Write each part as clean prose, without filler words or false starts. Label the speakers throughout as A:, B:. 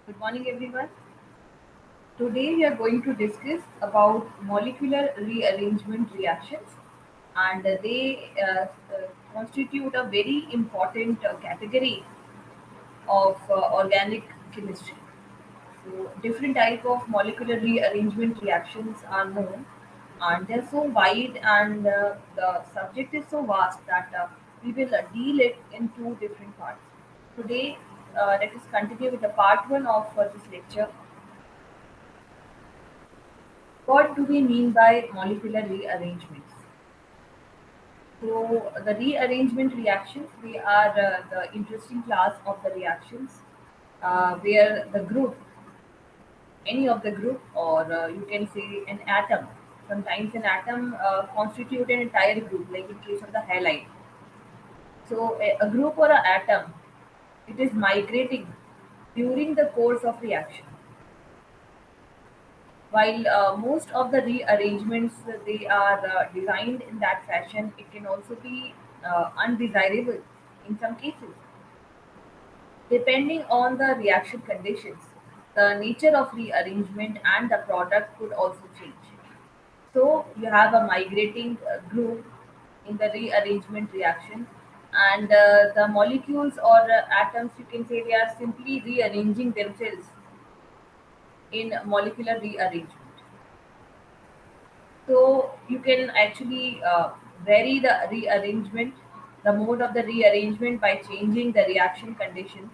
A: Good morning, everyone. Today we are going to discuss about molecular rearrangement reactions, and they constitute a very important category of organic chemistry. So, different type of molecular rearrangement reactions are known, and they're so wide, and the subject is so vast that we will deal it in two different parts. Today, let us continue with the part one of this lecture. What do we mean by molecular rearrangements? So, the rearrangement reactions, they are the interesting class of the reactions where the group, any of the group, or you can say an atom, sometimes an atom constitute an entire group, like in case of the halide. So, a group or an atom, it is migrating during the course of reaction. While most of the rearrangements they are designed in that fashion, it can also be undesirable in some cases, depending on the reaction conditions. The nature of rearrangement and the product could also change. So you have a migrating group in the rearrangement reaction, and the molecules or atoms, you can say, they are simply rearranging themselves in molecular rearrangement. So you can actually vary the rearrangement, the mode of the rearrangement by changing the reaction conditions.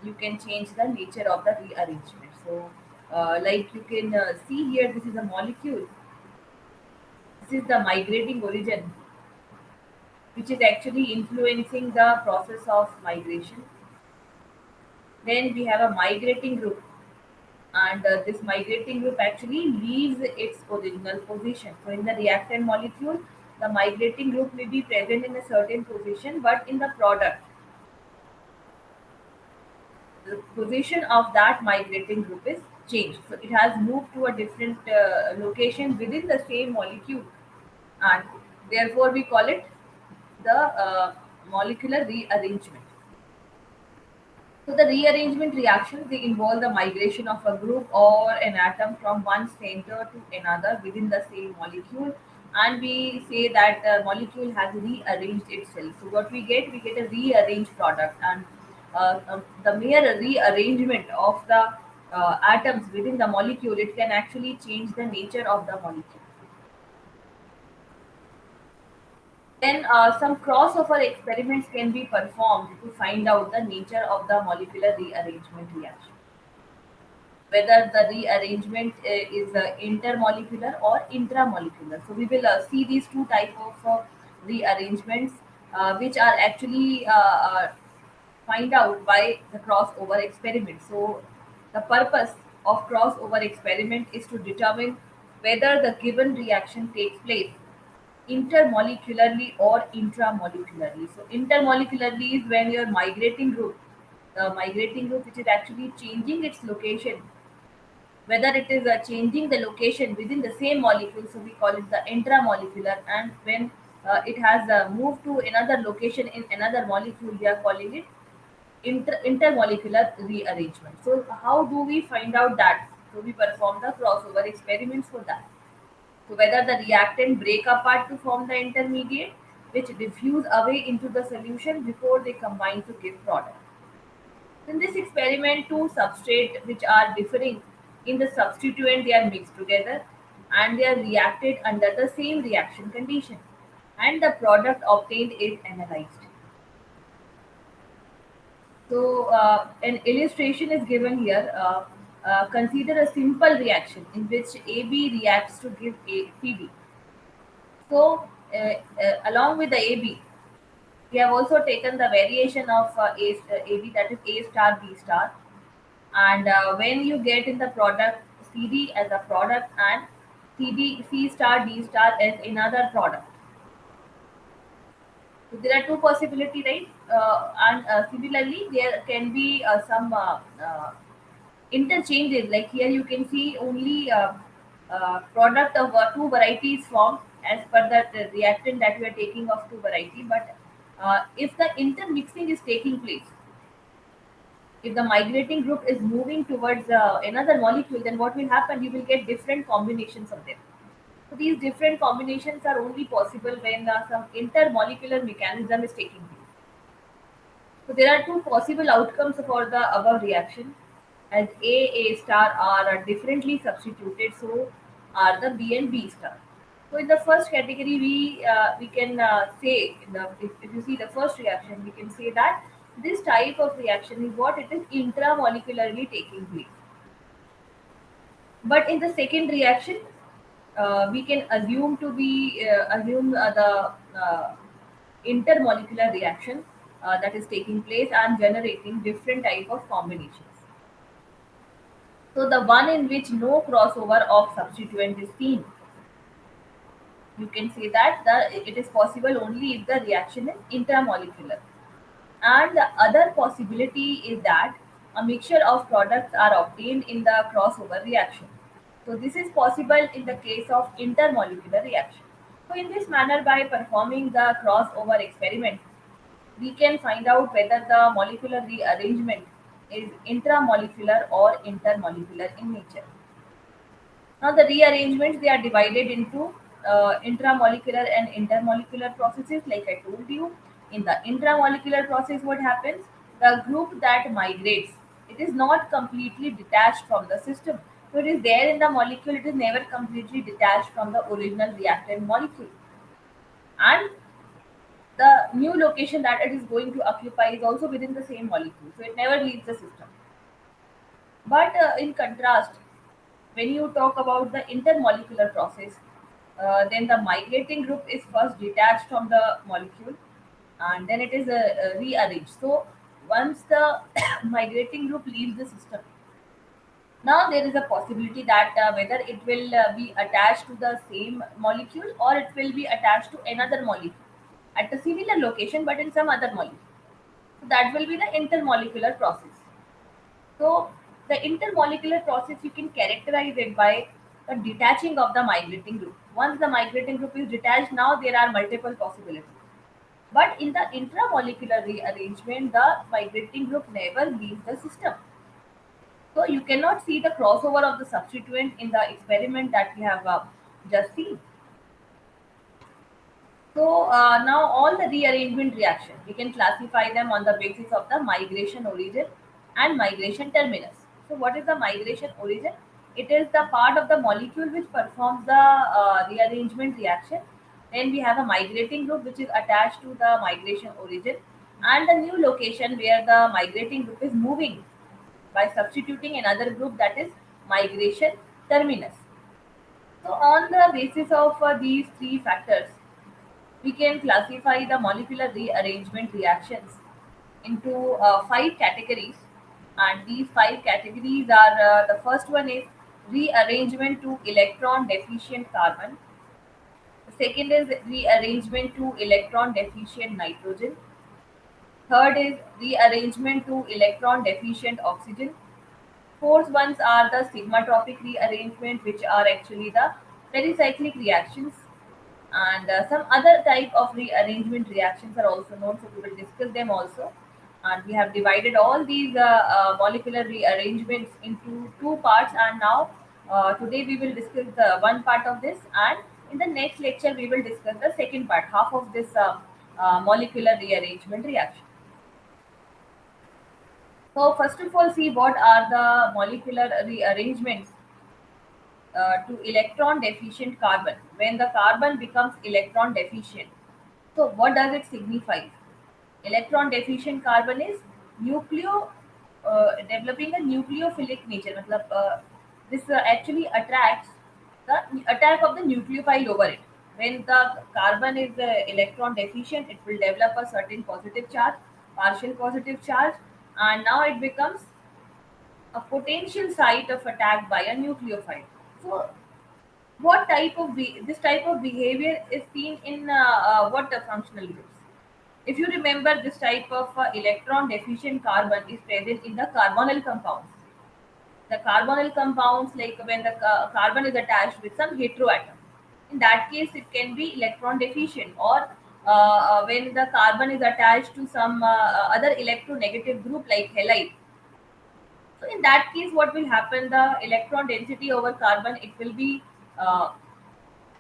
A: You can change the nature of the rearrangement. So, like you can see here, this is a molecule. This is the migrating origin, which is actually influencing the process of migration. Then we have a migrating group, and this migrating group actually leaves its original position. So in the reactant molecule, the migrating group may be present in a certain position, but in the product, the position of that migrating group is changed. So it has moved to a different location within the same molecule, and therefore we call it the molecular rearrangement. So the rearrangement reactions, they involve the migration of a group or an atom from one center to another within the same molecule, and we say that the molecule has rearranged itself. So what we get a rearranged product, and the mere rearrangement of the atoms within the molecule, it can actually change the nature of the molecule. Then some crossover experiments can be performed to find out the nature of the molecular rearrangement reaction, whether the rearrangement is intermolecular or intramolecular. So we will see these two type of rearrangements, which are actually find out by the crossover experiment. So the purpose of crossover experiment is to determine whether the given reaction takes place intermolecularly or intramolecularly. So intermolecularly is when your migrating group, the migrating group which is actually changing its location, whether it is changing the location within the same molecule, so we call it the intramolecular, and when it has moved to another location in another molecule, we are calling it intermolecular rearrangement. So how do we find out that? So we perform the crossover experiments for that. So whether the reactant break apart to form the intermediate, which diffuse away into the solution before they combine to give product. In this experiment, two substrates which are differing in the substituent, they are mixed together and they are reacted under the same reaction condition, and the product obtained is analyzed. So an illustration is given here. Consider a simple reaction in which AB reacts to give CD. So along with the AB, we have also taken the variation of AB, that is A star B star, and when you get in the product CD as a product and C star D star as another product. So there are two possibility, right? And similarly, there can be some interchanges. Like here, you can see only product of two varieties formed as per the reactant that we are taking of two variety. But if the intermixing is taking place, If the migrating group is moving towards another molecule, then what will happen? You will get different combinations of them. So these different combinations are only possible when some intermolecular mechanism is taking place. So there are two possible outcomes for the above reaction. As A star are differently substituted, so are the B and B star. So in the first category, we can say if you see the first reaction, we can say that this type of reaction is what it is intramolecularly taking place. But in the second reaction, we can assume the intermolecular reaction that is taking place and generating different type of combinations. So the one in which no crossover of substituent is seen, you can say that it is possible only if the reaction is intramolecular. And the other possibility is that a mixture of products are obtained in the crossover reaction. So this is possible in the case of intermolecular reaction. So in this manner, by performing the crossover experiment, we can find out whether the molecular rearrangement is intramolecular or intermolecular in nature. Now the rearrangements, they are divided into intramolecular and intermolecular processes. Like I told you, in the intramolecular process, what happens? The group that migrates, it is not completely detached from the system. So it is there in the molecule. It is never completely detached from the original reactant molecule, and the new location that it is going to occupy is also within the same molecule. So it never leaves the system. But in contrast, when you talk about the intermolecular process, then the migrating group is first detached from the molecule and then it is rearranged. So once the migrating group leaves the system, now there is a possibility that whether it will be attached to the same molecule or it will be attached to another molecule at a similar location but in some other molecule. So that will be the intermolecular process. So the intermolecular process, you can characterize it by the detaching of the migrating group. Once the migrating group is detached, now there are multiple possibilities. But in the intramolecular rearrangement, the migrating group never leaves the system. So you cannot see the crossover of the substituent in the experiment that we have just seen. So now all the rearrangement reactions, we can classify them on the basis of the migration origin and migration terminus. So what is the migration origin? It is the part of the molecule which performs the rearrangement reaction. Then we have a migrating group which is attached to the migration origin and the new location where the migrating group is moving by substituting another group, that is migration terminus. So on the basis of these three factors, we can classify the molecular rearrangement reactions into five categories, and these five categories are the first one is rearrangement to electron deficient carbon, the second is rearrangement to electron deficient nitrogen, third is rearrangement to electron deficient oxygen, fourth ones are the sigmatropic rearrangement, which are actually the pericyclic reactions, and some other type of rearrangement reactions are also known, so we will discuss them also. And we have divided all these molecular rearrangements into two parts, and now today we will discuss the one part of this, and in the next lecture we will discuss the second part, half of this molecular rearrangement reaction. So first of all, see what are the molecular rearrangements to electron deficient carbon. When the carbon becomes electron deficient, so what does it signify? Electron deficient carbon is developing a nucleophilic nature. मतलब, this actually attracts the attack of the nucleophile over it. When the carbon is electron deficient, it will develop a certain positive charge, partial positive charge, and now it becomes a potential site of attack by a nucleophile. So this type of behavior is seen in what the functional groups? If you remember, this type of electron deficient carbon is present in the carbonyl compounds. The carbonyl compounds, like when the carbon is attached with some heteroatom, in that case it can be electron deficient, or when the carbon is attached to some other electronegative group like halide, So in that case, what will happen? The electron density over carbon, it will be uh,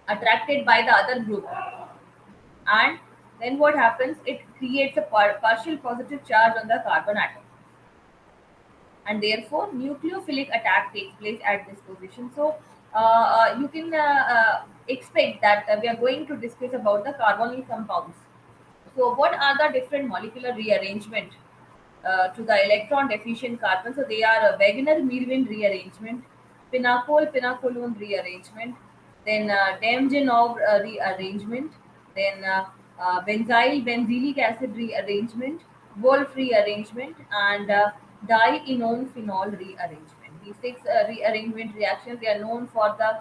A: attracted by the other group, and then what happens? It creates a partial positive charge on the carbon atom, and therefore nucleophilic attack takes place at this position. So you can expect that we are going to discuss about the carbonyl compounds. So what are the different molecular rearrangement to the electron deficient carbon? So they are a Wegener-Mirvin rearrangement, Pinacol-Pinacolone rearrangement, then Damjanov rearrangement, then benzyl benzylic acid rearrangement, Wolff rearrangement, and dienone phenol rearrangement. These six rearrangement reactions, they are known for the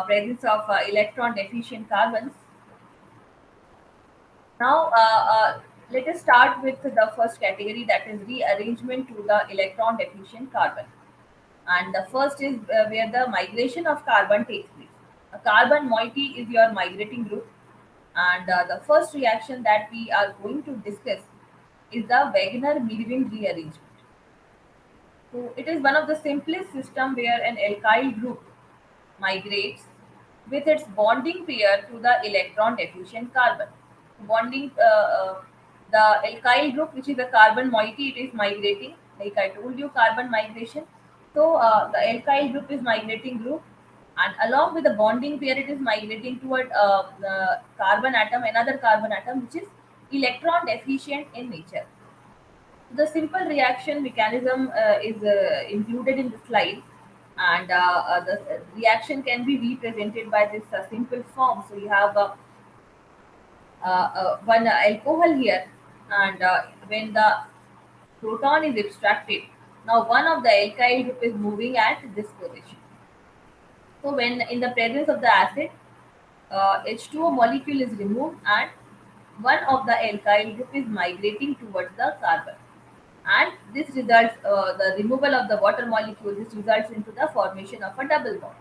A: presence of electron deficient carbons. Now, let us start with the first category, that is rearrangement to the electron deficient carbon. And the first is where the migration of carbon takes place. A carbon moiety is your migrating group, and the first reaction that we are going to discuss is the Wegener-Mirvin rearrangement. So it is one of the simplest system where an alkyl group migrates with its bonding pair to the electron deficient carbon. Bonding the alkyl group, which is the carbon moiety, it is migrating. Like I told you, carbon migration. So the alkyl group is migrating group, and along with the bonding pair, it is migrating toward the carbon atom, another carbon atom, which is electron deficient in nature. The simple reaction mechanism is included in the slide, and the reaction can be represented by this simple form. So you have one alcohol here, and when the proton is extracted, now one of the alkyl group is moving at this position. So when in the presence of the acid, H2O molecule is removed, and one of the alkyl group is migrating towards the carbon, and this results the removal of the water molecule. This results into the formation of a double bond.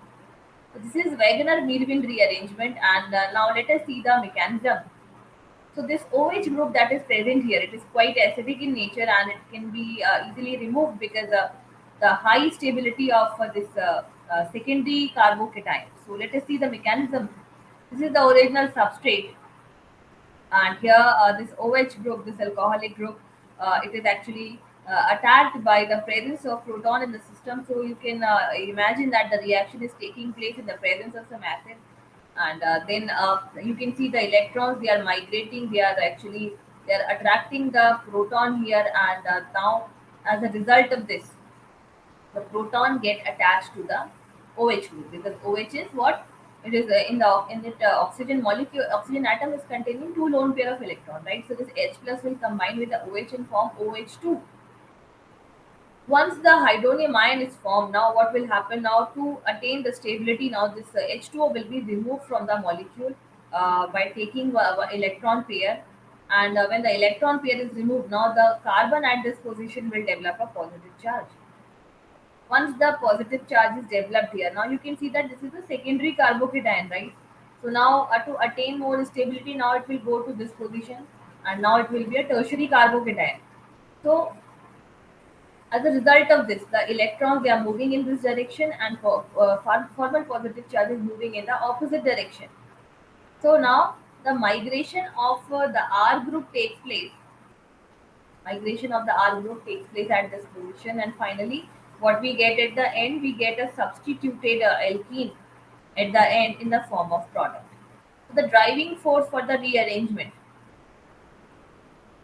A: So this is Wegener-Mirvin rearrangement, and now let us see the mechanism. So this OH group that is present here, it is quite acidic in nature, and it can be easily removed because the high stability of secondary carbocation. So let us see the mechanism. This is the original substrate, and here this OH group, this alcoholic group, it is actually attacked by the presence of proton in the system. So you can imagine that the reaction is taking place in the presence of some acid, and then you can see the electrons, they are migrating, they are actually, they are attracting the proton here, and now as a result of this, the proton get attached to the OH group, because OH is what it is in it oxygen molecule, oxygen atom is containing two lone pair of electron, right? So this H plus will combine with the OH and form OH2. Once the hydronium ion is formed, now what will happen? Now to attain the stability, now this H2O will be removed from the molecule by taking one electron pair, and when the electron pair is removed, now the carbon at this position will develop a positive charge. Once the positive charge is developed here, now you can see that this is the secondary carbocation, right? So now to attain more stability, now it will go to this position, and now it will be a tertiary carbocation. So as a result of this, the electrons, they are moving in this direction, and formal positive charge is moving in the opposite direction. So now the migration of the R group takes place. Migration of the R group takes place at this position, and finally, what we get at the end, we get a substituted alkene at the end in the form of product. So the driving force for the rearrangement,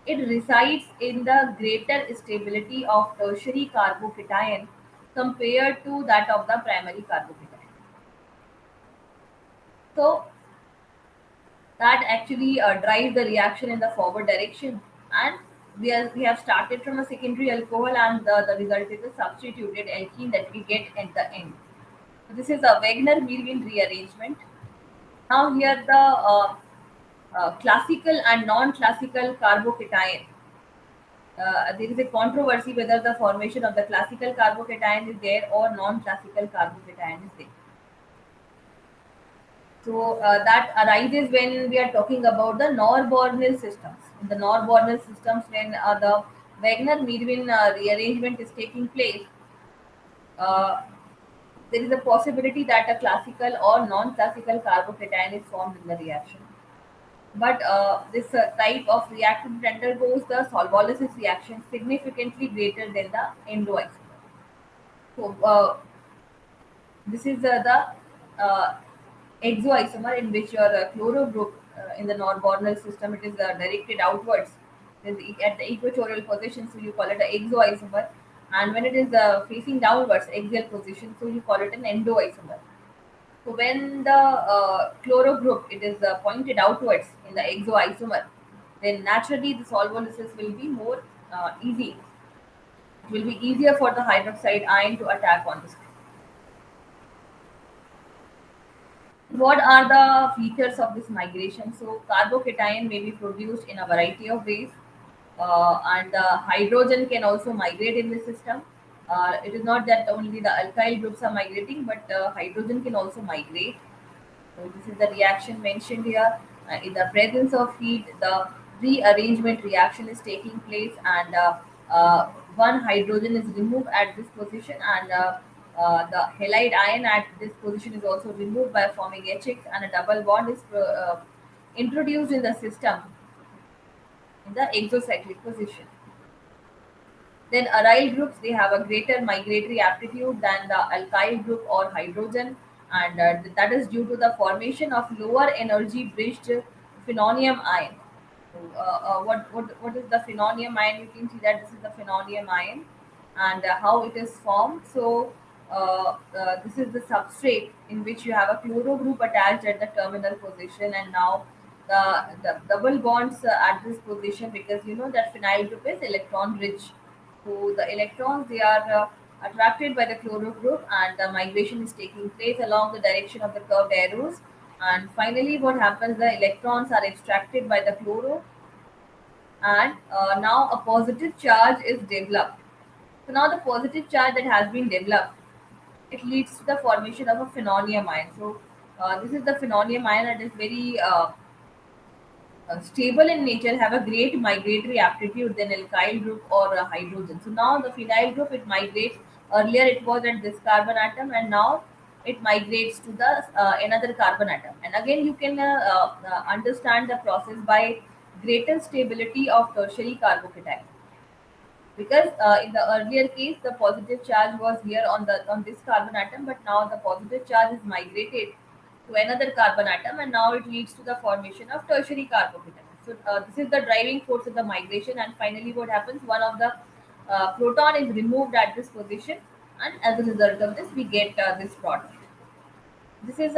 A: it resides in the greater stability of tertiary carbocation compared to that of the primary carbocation. So that actually drives the reaction in the forward direction, and we have started from a secondary alcohol, and the result is a substituted alkene that we get at the end. So this is a Wegener-Mirvin rearrangement. Now here the classical and non-classical carbocation. There is a controversy whether the formation of the classical carbocation is there or non-classical carbocation is there. So that arises when we are talking about the Nor-Bornell systems. In the Nor-Bornell systems, when the Wegener-Mirvin rearrangement is taking place, uh, there is a possibility that a classical or non-classical carbocation is formed in the reaction. But this type of reactant undergoes the solvolysis reaction significantly greater than the endoisomer. So this is the exoisomer in which your chloro group in the non-Bornell system, it is directed outwards. It is at the equatorial position, so you call it an exoisomer. And when it is facing downwards, axial position, so you call it an endoisomer. So when the chloro group it is pointed outwards in the exoisomer, then naturally the solvolysis will be more easy. It will be easier for the hydroxide ion to attack on the screen. What are the features of this migration? So carbocation may be produced in a variety of ways, and the hydrogen can also migrate in the system. It is not that only the alkyl groups are migrating, but hydrogen can also migrate. So this is the reaction mentioned here. In the presence of heat, the rearrangement reaction is taking place, and one hydrogen is removed at this position, and the halide ion at this position is also removed by forming HX, and a double bond is introduced in the system in the exocyclic position. Then aryl groups, they have a greater migratory aptitude than the alkyl group or hydrogen, and that is due to the formation of lower energy bridged phenonium ion. So, what is the phenonium ion? You can see that this is the phenonium ion, and how it is formed. So this is the substrate in which you have a chloro group attached at the terminal position, and now the double bonds at this position, because you know that phenyl group is electron rich, so the electrons, they are attracted by the chloro group, and the migration is taking place along the direction of the curved arrows. And finally, what happens? The electrons are extracted by the chloro, and now a positive charge is developed. So now the positive charge that has been developed, it leads to the formation of a phenonium ion. So this is the phenonium ion that is very stable in nature, have a great migratory aptitude than alkyl group or hydrogen. So now the phenyl group, it migrates. Earlier it was at this carbon atom, and now it migrates to the another carbon atom. And again, you can understand the process by greater stability of tertiary carbocation, because in the earlier case the positive charge was here on this carbon atom, but now the positive charge is migrated to another carbon atom, and now it leads to the formation of tertiary carbocation. So this is the driving force of the migration, and finally what happens, one of the proton is removed at this position, and as a result of this we get this product. This is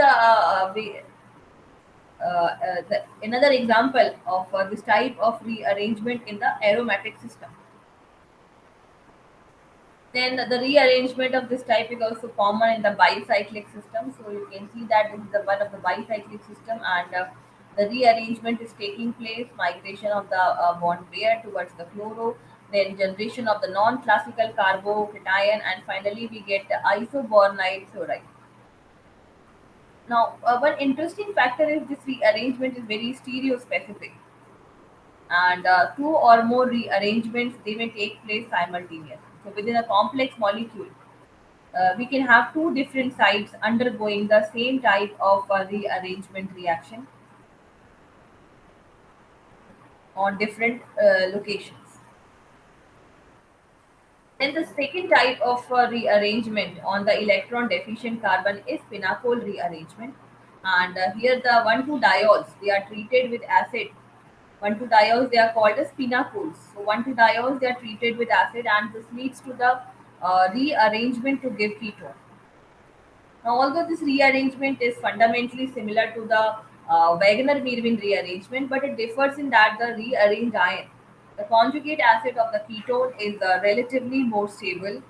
A: another example of this type of rearrangement in the aromatic system. Then the rearrangement of this type is also common in the bicyclic system. So you can see that this is the one of the bicyclic system, and the rearrangement is taking place. Migration of the bond pair towards the chloro, then generation of the non-classical carbocation, and finally we get the isobornyl chloride. Now, one interesting factor is this rearrangement is very stereospecific, and two or more rearrangements, they may take place simultaneously. So within a complex molecule, we can have two different sites undergoing the same type of rearrangement reaction on different locations. Then the second type of rearrangement on the electron deficient carbon is pinacol rearrangement. And here the 1,2-diols, they are treated with acid. 1,2-diols, they are called as pinacols. So 1,2-diols, they are treated with acid, and this leads to the rearrangement to give ketone. Now, although this rearrangement is fundamentally similar to the Wegener-Mirvin rearrangement, but it differs in that the rearranged ion, the conjugate acid of the ketone, is relatively more stable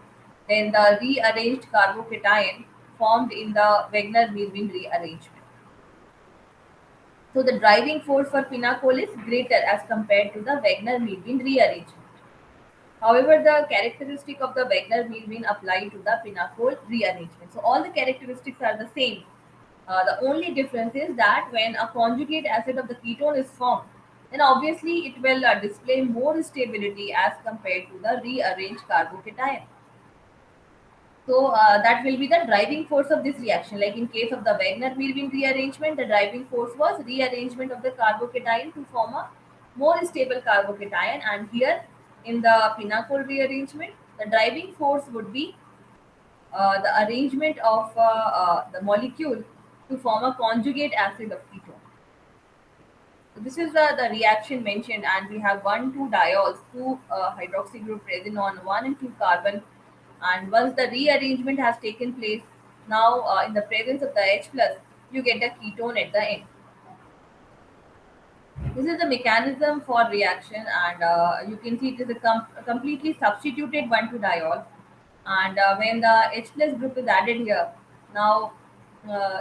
A: than the rearranged carbocation formed in the Wegener-Mirvin rearrangement. So the driving force for pinacol is greater as compared to the Wegener-Mirvin rearrangement. However, the characteristic of the Wegener-Milvin apply to the pinacol rearrangement. So all the characteristics are the same. The only difference is that when a conjugate acid of the ketone is formed, then obviously it will display more stability as compared to the rearranged carbocation. So that will be the driving force of this reaction. Like in case of the Wagner-Wilwin rearrangement, the driving force was rearrangement of the carbocation to form a more stable carbocation. And here in the pinnacle rearrangement, the driving force would be the arrangement of the molecule to form a conjugate acid of ketone. So this is the reaction mentioned, and we have one, two diols, two hydroxy group present on one and two carbon. And once the rearrangement has taken place, now in the presence of the H plus, you get a ketone at the end. This is the mechanism for reaction, and you can see it is a completely substituted 1,2-diol. And when the H plus group is added here, now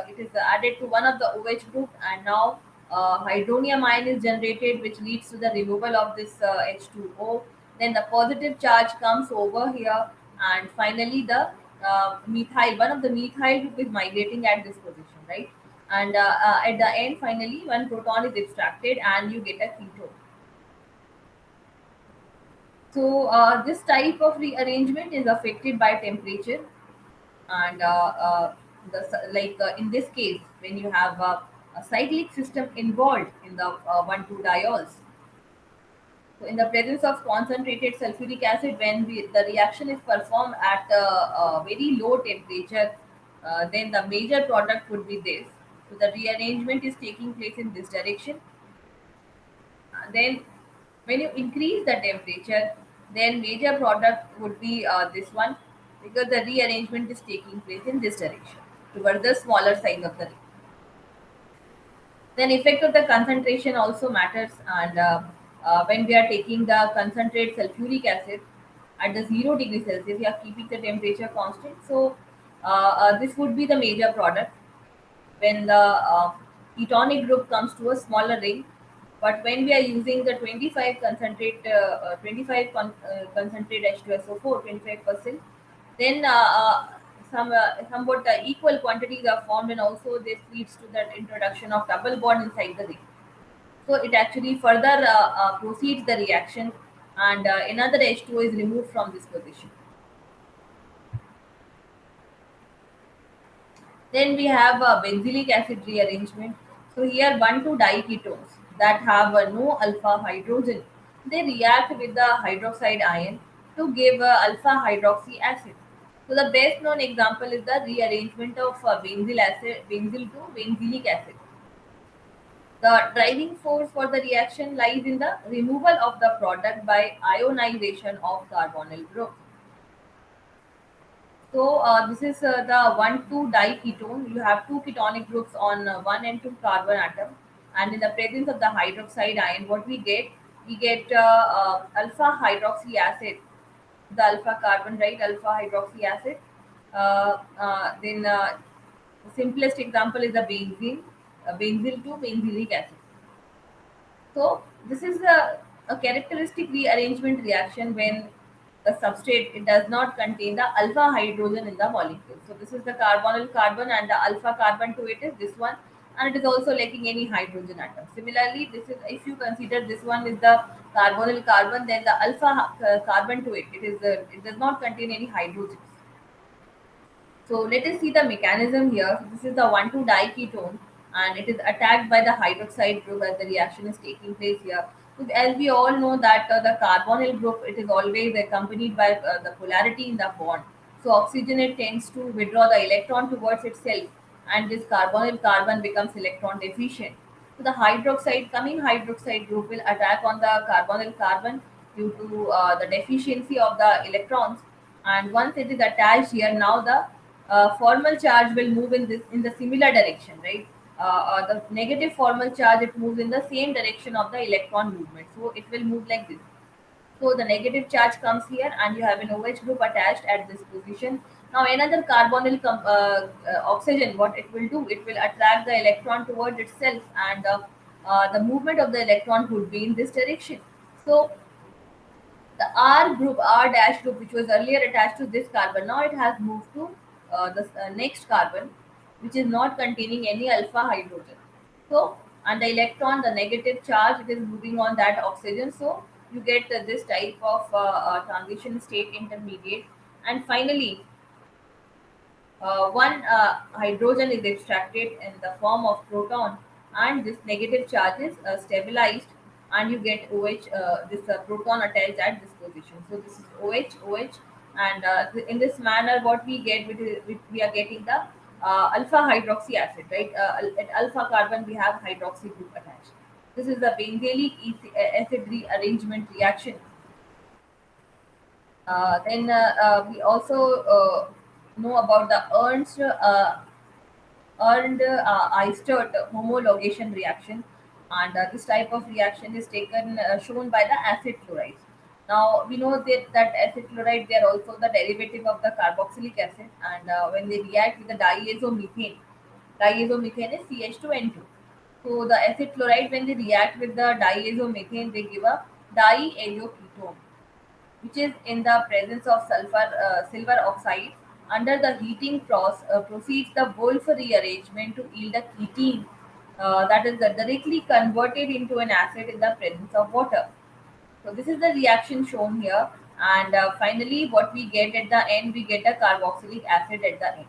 A: it is added to one of the OH group, and now hydronium ion is generated, which leads to the removal of this H2O. Then the positive charge comes over here, and finally the methyl, one of the methyl group is migrating at this position, right? And at the end, finally, one proton is extracted, and you get a ketone. So this type of rearrangement is affected by temperature, and like in this case, when you have a cyclic system involved in the 1,2-diols. So in the presence of concentrated sulfuric acid, when the reaction is performed at a very low temperature, then the major product would be this. So the rearrangement is taking place in this direction. Then when you increase the temperature, then major product would be this one, because the rearrangement is taking place in this direction towards the smaller size of the ring. Then effect of the concentration also matters, and when we are taking the concentrate sulfuric acid at the 0 degree Celsius, we are keeping the temperature constant. So this would be the major product when the ketonic group comes to a smaller ring. But when we are using the 25 concentrate, 25 concentrate H2SO4, 25%, then somewhat equal quantities are formed, and also this leads to the introduction of double bond inside the ring. So it actually further proceeds the reaction, and another H2O is removed from this position. Then we have a benzylic acid rearrangement. So here one two diketones that have no alpha hydrogen, they react with the hydroxide ion to give alpha hydroxy acid. So the best known example is the rearrangement of benzyl to benzylic acid. The driving force for the reaction lies in the removal of the product by ionization of carbonyl group. So this is the 1,2-diketone. You have two ketonic groups on 1 and 2 carbon atom, and in the presence of the hydroxide ion, what we get alpha hydroxy acid, the alpha carbon, right? Alpha hydroxy acid. Then the simplest example is the benzene, benzyl to benzylic acid. So this is a characteristic rearrangement reaction when the substrate, it does not contain the alpha hydrogen in the molecule. So this is the carbonyl carbon, and the alpha carbon to it is this one, and it is also lacking any hydrogen atom. Similarly, this is, if you consider this one is the carbonyl carbon, then the alpha carbon to it does not contain any hydrogen. So let us see the mechanism here. So this is the 1,2-diketone, and it is attacked by the hydroxide group as the reaction is taking place here. So as we all know that the carbonyl group, it is always accompanied by the polarity in the bond. So oxygen, it tends to withdraw the electron towards itself, and this carbonyl carbon becomes electron deficient. So the coming hydroxide group will attack on the carbonyl carbon due to the deficiency of the electrons. And once it is attached here, now the formal charge will move in the similar direction, right? The negative formal charge, it moves in the same direction of the electron movement, so it will move like this. So the negative charge comes here, and you have an OH group attached at this position. Now another carbonyl oxygen, what it will do, it will attract the electron towards itself, and the movement of the electron would be in this direction. So the R group, R dash group, which was earlier attached to this carbon, now it has moved to the next carbon, which is not containing any alpha hydrogen. So, and the electron, the negative charge, it is moving on that oxygen. So, you get this type of transition state intermediate. And finally, One hydrogen is extracted in the form of proton, and this negative charge is stabilized, and you get OH, this proton attached at this position. So this is OH, OH, and in this manner, what we get, we are getting the alpha hydroxy acid, right? At alpha carbon, we have hydroxy group attached. This is the benzalic acid rearrangement reaction. Then we also know about the earned Eistert homologation reaction, and this type of reaction is taken shown by the acid chlorides. Now we know that acid chloride, they are also the derivative of the carboxylic acid, and when they react with the diazomethane is CH2N2. So the acid chloride, when they react with the diazomethane, they give a diazoketone, which is in the presence of silver oxide. Under the heating proceeds the Wolff rearrangement to yield a ketene, that is directly converted into an acid in the presence of water. So this is the reaction shown here, and finally, what we get at the end, we get a carboxylic acid at the end.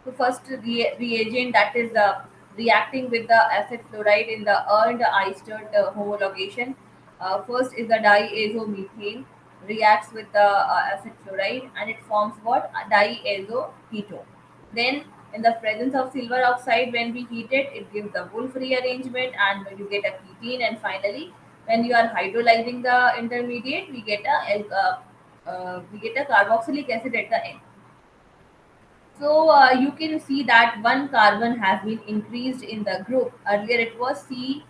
A: So first reagent, that is reacting with the acid fluoride in the earned Eistert homologation. First is the diazomethane reacts with the acid fluoride, and it forms what? Diazoketone. Then in the presence of silver oxide, when we heat it, it gives the Wolff rearrangement, and you get a ketene. And finally, when you are hydrolyzing the intermediate, we get a carboxylic acid at the end. So you can see that one carbon has been increased in the group. Earlier it was C.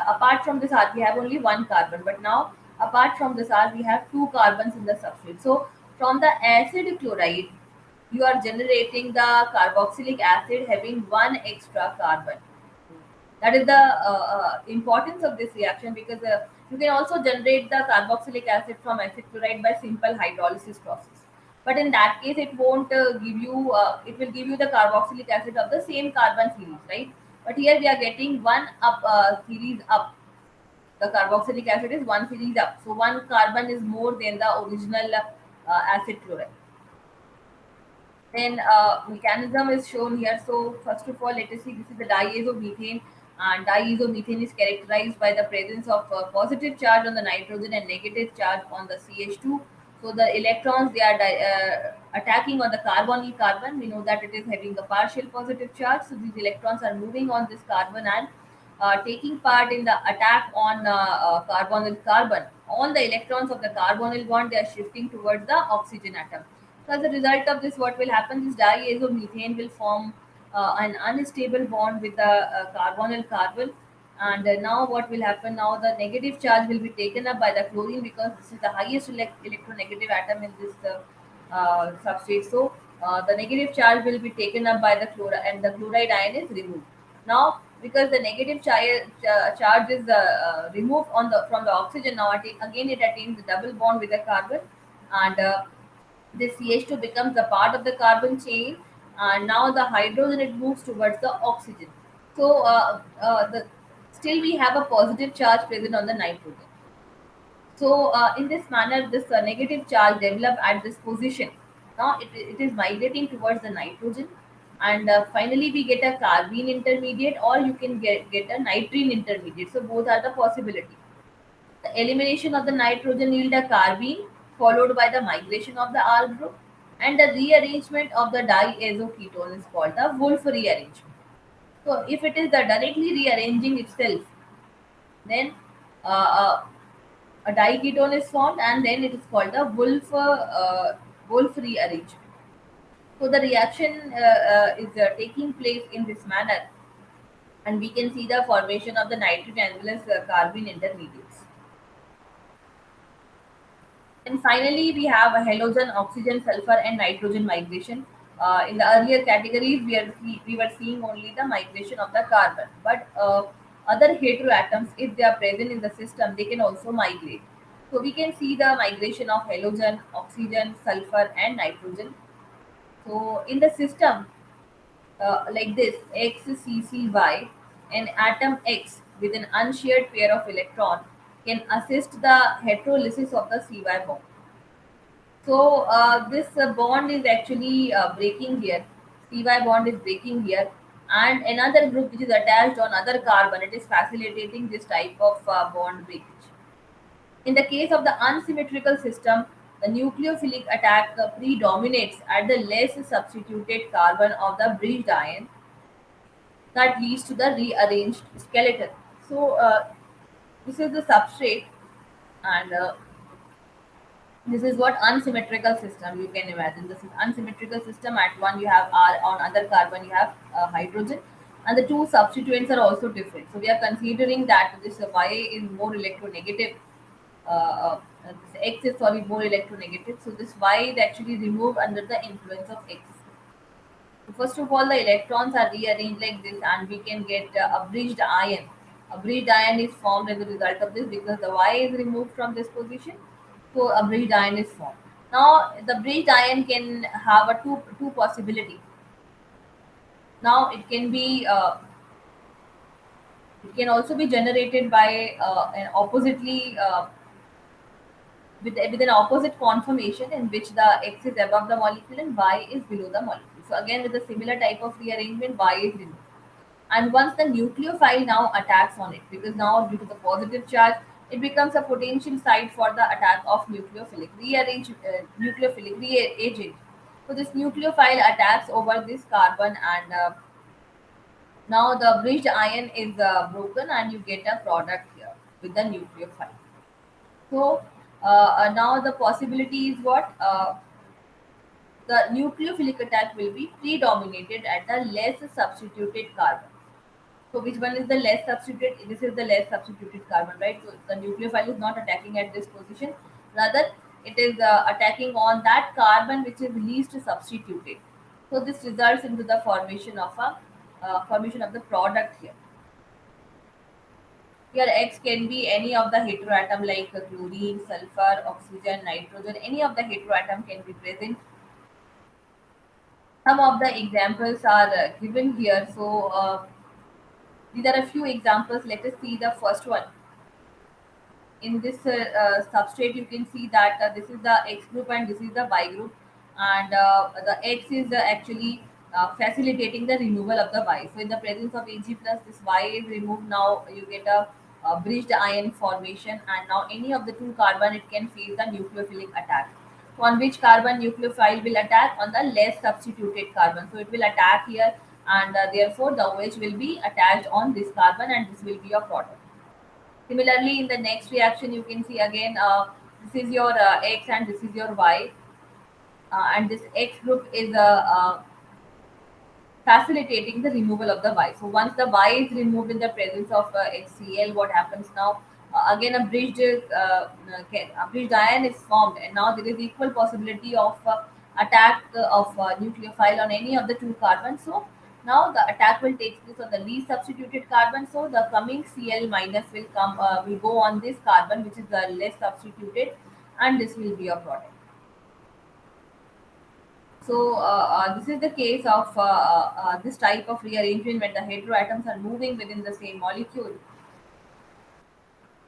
A: Apart from this R, we have only one carbon, but now apart from this R, we have two carbons in the substrate. So from the acid chloride, you are generating the carboxylic acid having one extra carbon. That is the importance of this reaction, because you can also generate the carboxylic acid from acid chloride by simple hydrolysis process. But in that case, it won't give you. It will give you the carboxylic acid of the same carbon series, right? But here we are getting one up series up. The carboxylic acid is one series up, so one carbon is more than the original acid chloride. Then mechanism is shown here. So first of all, let us see, this is the diazomethane, and diazomethane is characterized by the presence of positive charge on the nitrogen and negative charge on the CH2. So the electrons, they are attacking on the carbonyl carbon. We know that it is having a partial positive charge, so these electrons are moving on this carbon and taking part in the attack on carbonyl carbon. All the electrons of the carbonyl bond, they are shifting towards the oxygen atom. So as a result of this, what will happen is diazomethane will form an unstable bond with the carbonyl carbon. And now what will happen? Now the negative charge will be taken up by the chlorine, because this is the highest electronegative atom in this substrate. So the negative charge will be taken up by the chloride, and the chloride ion is removed. Now, because the negative charge is removed on the from the oxygen, now again it attains the double bond with the carbon, and this CH2 becomes a part of the carbon chain, and now the hydrogen, it moves towards the oxygen. So still we have a positive charge present on the nitrogen. So in this manner, this negative charge develop at this position. Now it is migrating towards the nitrogen, and finally we get a carbene intermediate, or you can get a nitrene intermediate. So both are the possibility. The elimination of the nitrogen yield a carbene, followed by the migration of the R group, and the rearrangement of the diazoketone is called the Wolff rearrangement. So if it is the directly rearranging itself, then a diketone is formed, and then it is called the Wolff rearrangement. So the reaction is taking place in this manner, and we can see the formation of the nitrogen as well as carbene intermediates. And finally, we have a halogen, oxygen, sulfur, and nitrogen migration. In the earlier categories, we were seeing only the migration of the carbon, but other heteroatoms, if they are present in the system, they can also migrate. So we can see the migration of halogen, oxygen, sulfur, and nitrogen. So in the system, like this, XCCY, an atom X with an unshared pair of electron can assist the heterolysis of the CY bond. So this bond is actually breaking here. CY bond is breaking here, and another group which is attached on other carbon, it is facilitating this type of bond breakage. In the case of the unsymmetrical system, the nucleophilic attack predominates at the less substituted carbon of the bridged ion that leads to the rearranged skeleton. So this is the substrate, and this is what unsymmetrical system you can imagine. This is unsymmetrical system. At one you have R, on other carbon you have hydrogen, and the two substituents are also different. So we are considering that this Y is more electronegative. This X is, sorry, more electronegative. So this Y is actually removed under the influence of X. So first of all, the electrons are rearranged like this, and we can get a bridged ion. A bridged ion is formed as a result of this because the Y is removed from this position. So a bridged ion is formed. Now the bridged ion can have a two possibility. Now it can also be generated by an oppositely with an opposite conformation in which the X is above the molecule and Y is below the molecule. So again, with a similar type of rearrangement, Y is removed. And once the nucleophile now attacks on it, because now due to the positive charge, it becomes a potential site for the attack of nucleophilic reagent. So this nucleophile attacks over this carbon, and now the bridged ion is broken, and you get a product here with the nucleophile. So now the possibility is what? The nucleophilic attack will be predominated at the less substituted carbon. So which one is the less substituted? This is the less substituted carbon, right? So the nucleophile is not attacking at this position. Rather, it is attacking on that carbon which is least substituted. So this results into the formation of the product here. Here X can be any of the heteroatom like chlorine, sulfur, oxygen, nitrogen. Any of the heteroatom can be present. Some of the examples are given here. So these are a few examples. Let us see the first one. In this substrate, you can see that this is the X group and this is the Y group, and the X is actually facilitating the removal of the Y. So in the presence of Ag plus, this Y is removed. Now you get a bridged ion formation, and now any of the two carbon, it can face the nucleophilic attack. So on which carbon nucleophile will attack? On the less substituted carbon. So it will attack here, and therefore the OH will be attached on this carbon, and this will be your product. Similarly, in the next reaction, you can see again, this is your X and this is your Y, and this X group is facilitating the removal of the Y. So once the Y is removed in the presence of HCl, what happens now? Again, a bridged ion is formed, and now there is equal possibility of attack of nucleophile on any of the two carbons. So now the attack will take place on the least substituted carbon. So the coming Cl minus will go on this carbon which is the less substituted, and this will be a product. So this is the case of this type of rearrangement when the heteroatoms are moving within the same molecule.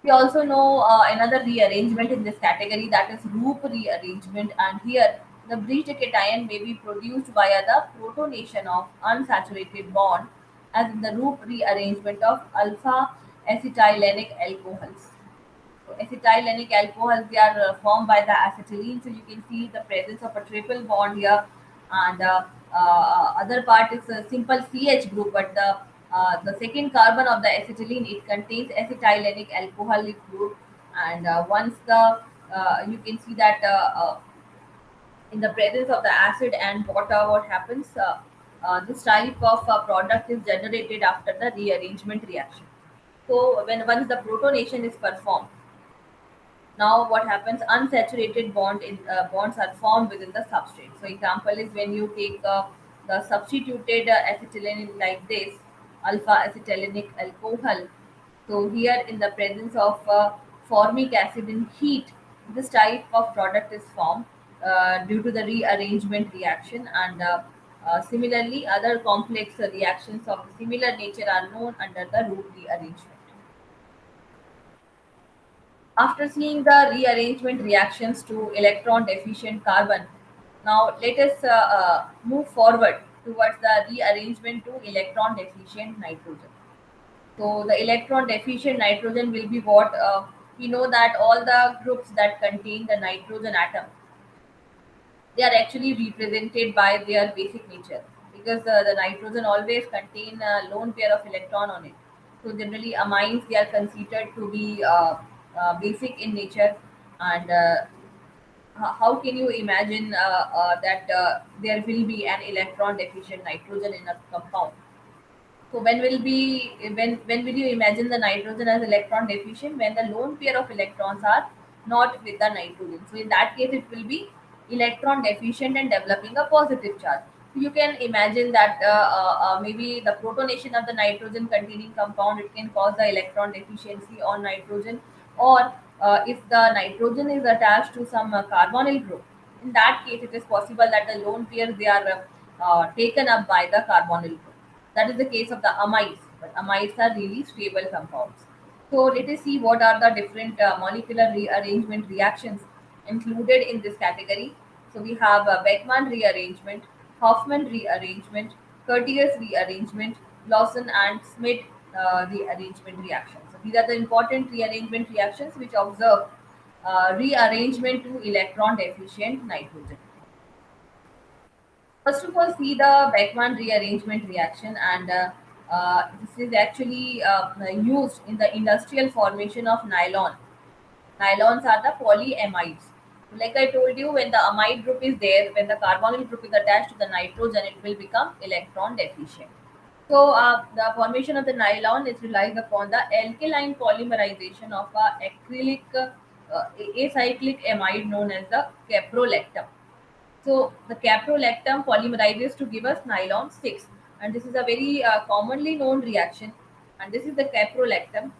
A: We also know another rearrangement in this category, that is group rearrangement, and here the bridged cation may be produced via the protonation of unsaturated bond, as in the group rearrangement of alpha acetylenic alcohols. So acetylenic alcohols, they are formed by the acetylene. So you can see the presence of a triple bond here, and other part is a simple CH group, but the second carbon of the acetylene, it contains acetylenic alcoholic group, and once the you can see that in the presence of the acid and water, what happens? This type of product is generated after the rearrangement reaction. So when once the protonation is performed, now what happens? Unsaturated bonds are formed within the substrate. So example is when you take the substituted acetylene like this, alpha acetylenic alcohol. So here in the presence of formic acid in heat, this type of product is formed due to the rearrangement reaction, and similarly other complex reactions of similar nature are known under the root rearrangement. After seeing the rearrangement reactions to electron deficient carbon, now let us move forward towards the rearrangement to electron deficient nitrogen. So the electron deficient nitrogen will be what we know that all the groups that contain the nitrogen atom, they are actually represented by their basic nature, because the nitrogen always contain a lone pair of electron on it. So generally amines, they are considered to be basic in nature. And how can you imagine that there will be an electron deficient nitrogen in a compound? So when will you imagine the nitrogen as electron deficient? When the lone pair of electrons are not with the nitrogen. So in that case, it will be electron deficient and developing a positive charge. So you can imagine that maybe the protonation of the nitrogen containing compound, it can cause the electron deficiency on nitrogen, or if the nitrogen is attached to some carbonyl group, in that case it is possible that the lone pairs, they are taken up by the carbonyl group. That is the case of the amides, but amides are really stable compounds. So let us see what are the different molecular rearrangement reactions included in this category. So we have Beckmann rearrangement, Hoffman rearrangement, Curtius rearrangement, Lawson and Schmidt rearrangement reactions. So these are the important rearrangement reactions which observe rearrangement to electron deficient nitrogen. First of all, see the Beckmann rearrangement reaction, and this is actually used in the industrial formation of nylon. Nylons are the polyamides. Like I told you, when the amide group is there, when the carbonyl group is attached to the nitrogen, it will become electron deficient. So the formation of the nylon is relies upon the alkaline polymerization of a acrylic acyclic amide known as the caprolactam. So the caprolactam polymerizes to give us nylon 6, and this is a very commonly known reaction, and this is the caprolactam.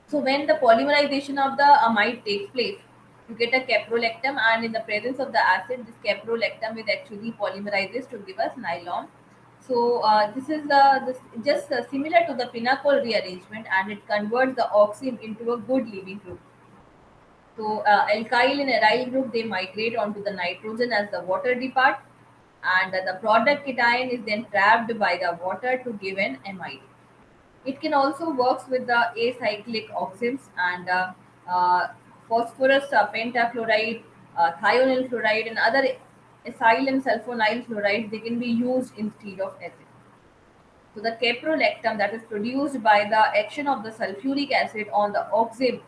A: So when the polymerization of the amide takes place, you get a caprolactam, and in the presence of the acid, this caprolactam is actually polymerizes to give us nylon. So this is this just similar to the pinacol rearrangement, and it converts the oxime into a good leaving group. So alkyl and aryl group, they migrate onto the nitrogen as the water depart, and the product cation is then trapped by the water to give an amide. It can also works with the acyclic oximes, and phosphorus pentafluoride, thionyl fluoride, and other acyl and sulfonyl fluorides. They can be used instead of acid. So the caprolactam, that is produced by the action of the sulfuric acid on the oxime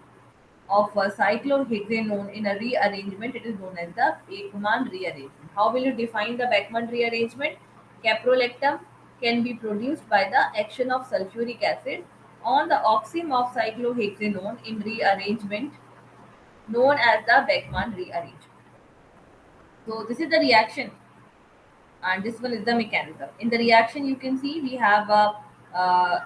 A: of cyclohexanone in a rearrangement, it is known as the Beckmann rearrangement. How will you define the Beckmann rearrangement? Caprolactam can be produced by the action of sulfuric acid on the oxime of cyclohexanone in rearrangement known as the Beckmann rearrangement. So this is the reaction, and this one is the mechanism. In the reaction, you can see we have uh,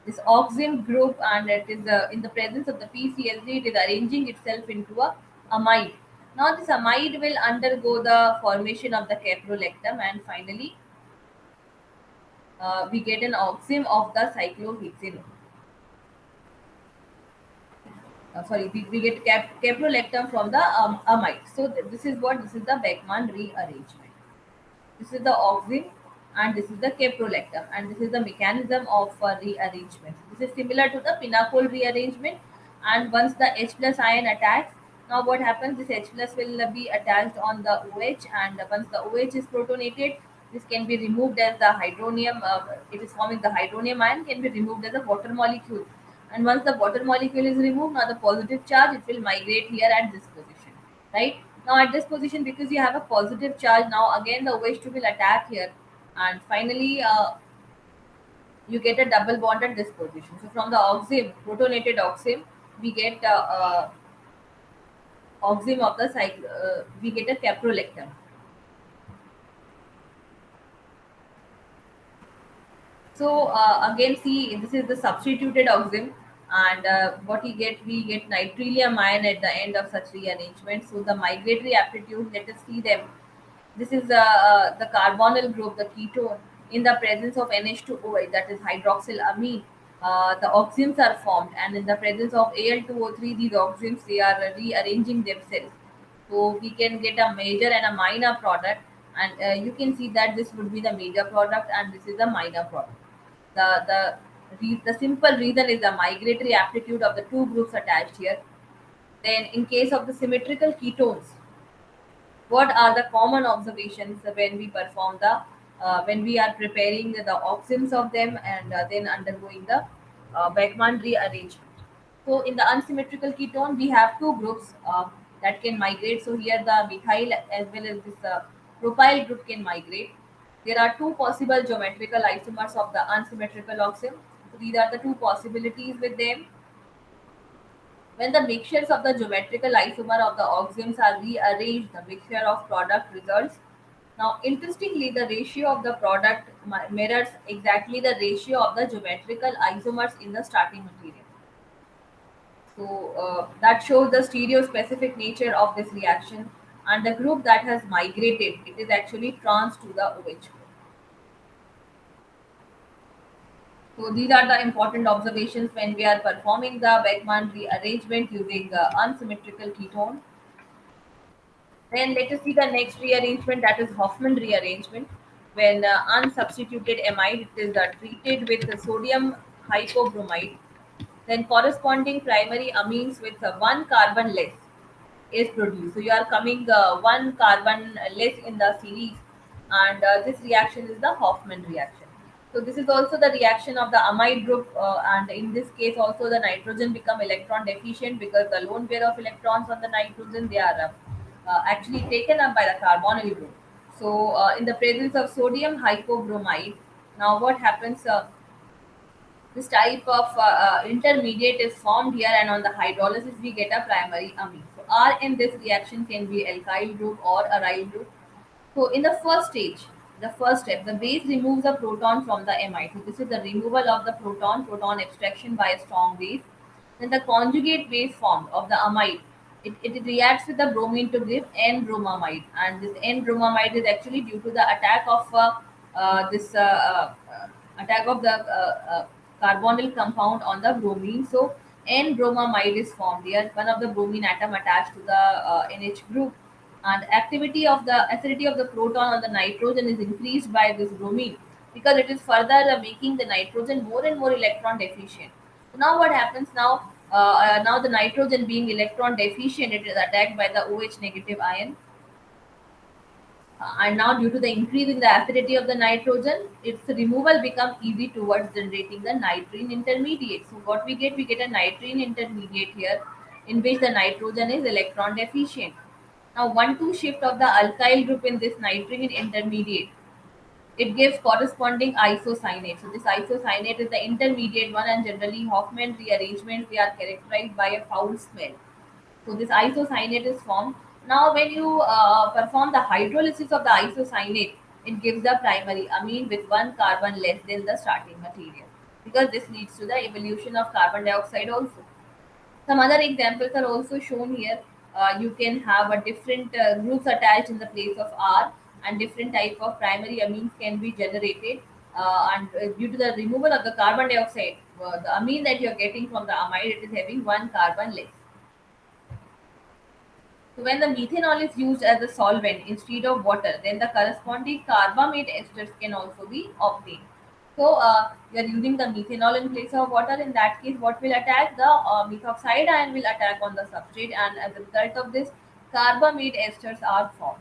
A: this oxime group, and it is in the presence of the PCSD, it is arranging itself into a amide. Now this amide will undergo the formation of the caprolactam, and finally we get an oxime of the cyclohexanone. Sorry, we get caprolactam from the amide. So this is the Beckmann rearrangement. This is the oxime, and this is the caprolactam, and this is the mechanism of rearrangement. This is similar to the pinacol rearrangement, and once the H plus ion attacks, now what happens? This H plus will be attached on the OH, and once the OH is protonated, this can be removed as the hydronium. It is forming the hydronium ion can be removed as a water molecule, and once the water molecule is removed, now the positive charge, it will migrate here at this position, right? Now at this position, because you have a positive charge, now again the OH2 will attack here, and finally you get a double bond at this position. So from the oxime, protonated oxime, we get oxime of the cycle, we get a caprolactam. So again, see, this is the substituted oxime, and what we get nitrilium ion at the end of such rearrangement. So the migratory aptitude, let us see them. This is the carbonyl group, the ketone, in the presence of NH2OH, that is hydroxylamine. the oximes are formed, and in the presence of Al2O3, these oximes they are rearranging themselves. So we can get a major and a minor product, and you can see that this would be the major product, and this is the minor product. The simple reason is the migratory aptitude of the two groups attached here. Then, in case of the symmetrical ketones, what are the common observations when we perform the when we are preparing the oximes of them and then undergoing the Beckmann rearrangement? So in the unsymmetrical ketone we have two groups that can migrate. So here the methyl as well as this propyl group can migrate. There are two possible geometrical isomers of the unsymmetrical oxime. So these are the two possibilities with them. When the mixtures of the geometrical isomer of the oximes are rearranged, the mixture of product results. Now, interestingly, the ratio of the product mirrors exactly the ratio of the geometrical isomers in the starting material. So, that shows the stereo-specific nature of this reaction. And the group that has migrated, it is actually trans to the OH group. So, these are the important observations when we are performing the Beckmann rearrangement using unsymmetrical ketone. Then let us see the next rearrangement, that is Hoffman rearrangement. When unsubstituted amide it is treated with the sodium hypobromide, then corresponding primary amines with one carbon less is produced. So you are coming one carbon less in the series, and this reaction is the Hoffman reaction. So this is also the reaction of the amide group, and in this case also the nitrogen become electron deficient because the lone pair of electrons on the nitrogen they are actually taken up by the carbonyl group. So in the presence of sodium hypobromide, now what happens? This type of intermediate is formed here, and on the hydrolysis we get a primary amine. So R in this reaction can be alkyl group or aryl group. So in the first stage, the first step, the base removes a proton from the amide. So this is the removal of the proton extraction by a strong base. Then the conjugate base formed of the amide, it reacts with the bromine to give N-bromamide, and this N-bromamide is actually due to the this attack of the carbonyl compound on the bromine. So N-bromamide is formed here, one of the bromine atom attached to the NH group, and activity of the acidity of the proton on the nitrogen is increased by this bromine because it is further making the nitrogen more and more electron deficient. So now what happens now? Now the nitrogen being electron deficient, it is attacked by the OH negative ion, and now due to the increase in the acidity of the nitrogen, its removal become easy towards generating the nitrine intermediate. So what we get a nitrine intermediate here in which the nitrogen is electron deficient. Now 1,2 shift of the alkyl group in this nitrine intermediate, it gives corresponding isocyanate. So this isocyanate is the intermediate one, and generally Hoffman rearrangements they are characterized by a foul smell. So this isocyanate is formed. Now when you perform the hydrolysis of the isocyanate, it gives the primary amine with one carbon less than the starting material, because this leads to the evolution of carbon dioxide also. Some other examples are also shown here. You can have a different groups attached in the place of R, and different type of primary amines can be generated. And due to the removal of the carbon dioxide, the amine that you are getting from the amide, it is having one carbon less. So when the methanol is used as a solvent instead of water, then the corresponding carbamate esters can also be obtained. So we are using the methanol in place of water. In that case, what will attack? The methoxide ion will attack on the substrate, and as a result of this, carbamate esters are formed.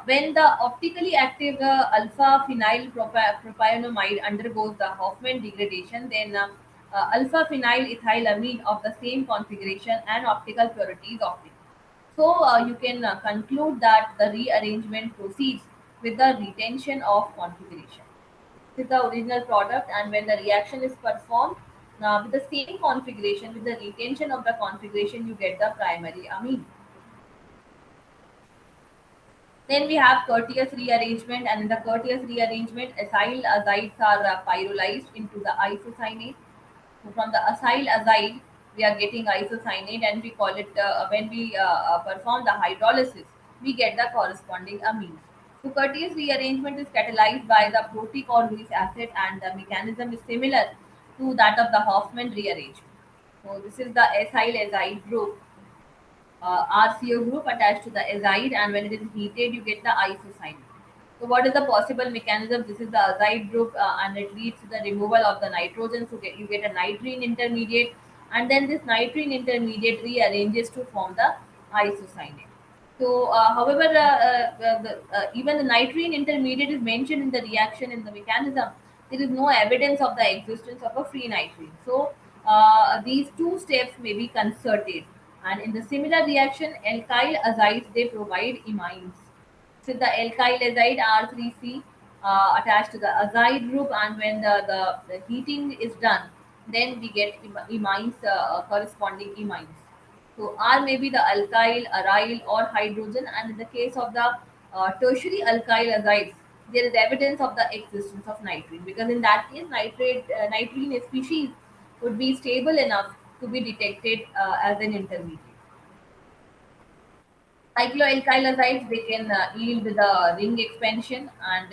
A: When the optically active alpha phenyl propionamide undergoes the Hoffman degradation, then alpha phenyl ethylamine of the same configuration and optical purity is obtained. So you can conclude that the rearrangement proceeds with the retention of configuration. This is the original product, and when the reaction is performed with the same configuration, with the retention of the configuration, you get the primary amine. Then we have Curtius rearrangement, and in the Curtius rearrangement, acyl azides are pyrolyzed into the isocyanate. So from the acyl azide, we are getting isocyanate, and we call it when we perform the hydrolysis, we get the corresponding amines. So Curtius rearrangement is catalyzed by the proteochorus acid, and the mechanism is similar to that of the Hoffman rearrangement. So this is the acyl azide group, RCO group attached to the azide, and when it is heated, you get the isocyanate. So, what is the possible mechanism? This is the azide group, and it leads to the removal of the nitrogen. So, you get a nitrene intermediate, and then this nitrene intermediate rearranges to form the isocyanate. So, however, even the nitrene intermediate is mentioned in the reaction in the mechanism. There is no evidence of the existence of a free nitrene. So, these two steps may be concerted. And in the similar reaction, alkyl azides they provide imines. So, the alkyl azide R3C attached to the azide group, and when the heating is done, then we get imines, corresponding imines. So R may be the alkyl, aryl, or hydrogen, and in the case of the tertiary alkyl azides, there is evidence of the existence of nitrene, because in that case, nitrene species would be stable enough to be detected as an intermediate. Cycloalkyl azides they can yield the ring expansion, and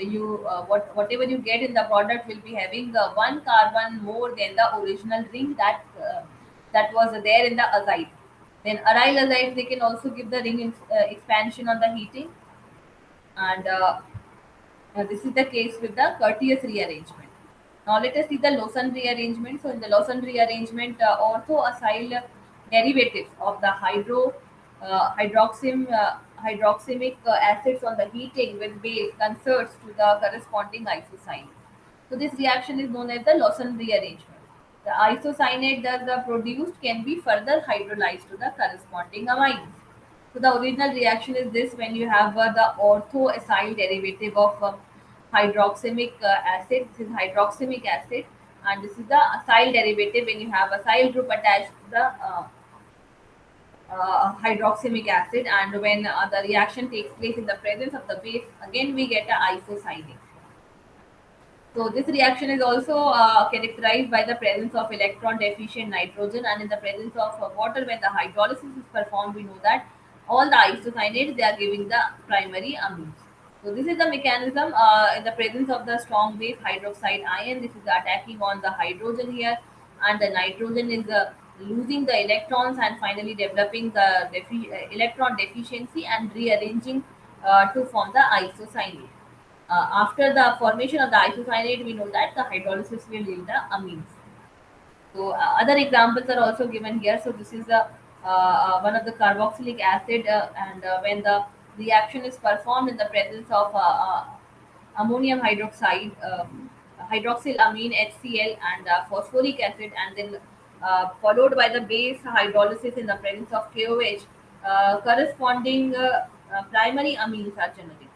A: whatever you get in the product will be having one carbon more than the original ring that was there in the azide. Then aryl azides they can also give the ring expansion on the heating, and this is the case with the Curtius rearrangement. Now let us see the Lawson rearrangement. So in the Lawson rearrangement, orthoacyl derivatives of the hydroxymic acids on the heating with base converts to the corresponding isocyanate. So this reaction is known as the Lawson rearrangement. The isocyanate thus produced can be further hydrolyzed to the corresponding amines. So the original reaction is this: when you have the orthoacyl derivative of hydroxymic acid. This is hydroxymic acid, and this is the acyl derivative when you have acyl group attached to the hydroxymic acid, and when the reaction takes place in the presence of the base, again we get a isocyanate. So this reaction is also characterized by the presence of electron deficient nitrogen, and in the presence of water. When the hydrolysis is performed, we know that all the isocyanates they are giving the primary amines. So this is the mechanism in the presence of the strong base hydroxide ion. This is attacking on the hydrogen here, and the nitrogen is losing the electrons and finally developing the electron deficiency and rearranging to form the isocyanate. After the formation of the isocyanate, we know that the hydrolysis will yield the amines. So other examples are also given here. So this is one of the carboxylic acid, and when the reaction is performed in the presence of ammonium hydroxide, hydroxylamine HCl, and phosphoric acid, and then followed by the base hydrolysis in the presence of KOH, corresponding primary amines are generated.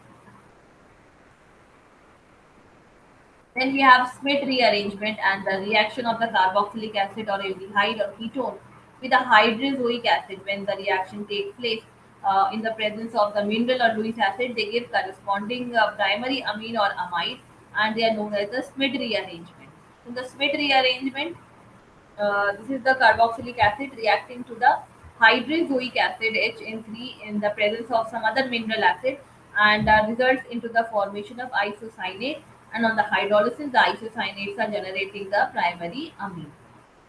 A: Then we have Smith rearrangement and the reaction of the carboxylic acid or aldehyde or ketone with a hydrozoic acid. When the reaction takes place in the presence of the mineral or Lewis acid, they give corresponding primary amine or amide, and they are known as the Smith rearrangement. In the Smith rearrangement, this is the carboxylic acid reacting to the hydrozoic acid HN3 in the presence of some other mineral acid, and results into the formation of isocyanate. And on the hydrolysis, the isocyanates are generating the primary amine.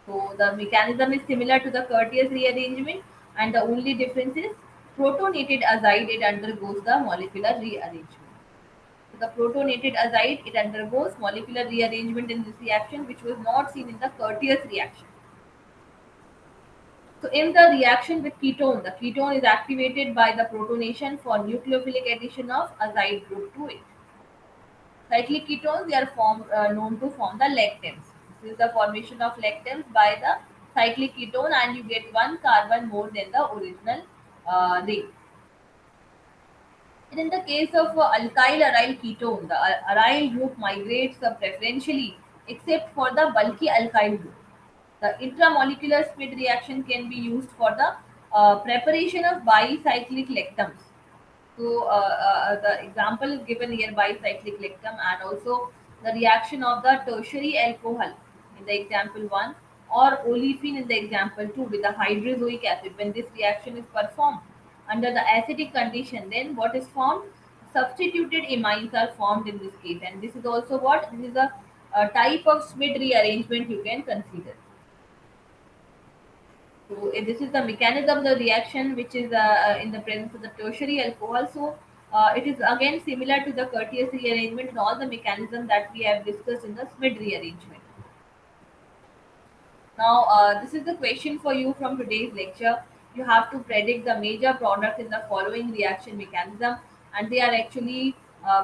A: So the mechanism is similar to the Curtius rearrangement, and the only difference is protonated azide it undergoes the molecular rearrangement. So the protonated azide it undergoes molecular rearrangement in this reaction, which was not seen in the Curtius reaction. So in the reaction with ketone, the ketone is activated by the protonation for nucleophilic addition of azide group to it. Cyclic ketones they are known to form the lactams. This is the formation of lactams by the cyclic ketone, and you get one carbon more than the original ring. And in the case of alkyl aryl ketone, the aryl group migrates preferentially except for the bulky alkyl group. The intramolecular split reaction can be used for the preparation of bicyclic lactams. So the example is given here bicyclic lactam, and also the reaction of the tertiary alcohol in the example 1, or olefin in the example 2 with the hydrozoic acid. When this reaction is performed under the acidic condition, then what is formed? Substituted imines are formed in this case, and this is also what this is a type of Schmidt rearrangement you can consider. So this is the mechanism of the reaction which is in the presence of the tertiary alcohol. So it is again similar to the Curtius rearrangement and all the mechanism that we have discussed in the Schmidt rearrangement. Now, this is the question for you from today's lecture. You have to predict the major product in the following reaction mechanism, and they are actually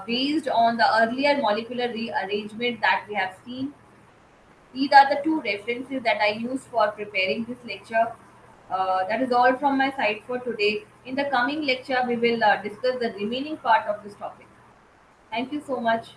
A: based on the earlier molecular rearrangement that we have seen. These are the two references that I used for preparing this lecture. That is all from my side for today. In the coming lecture, we will discuss the remaining part of this topic. Thank you so much.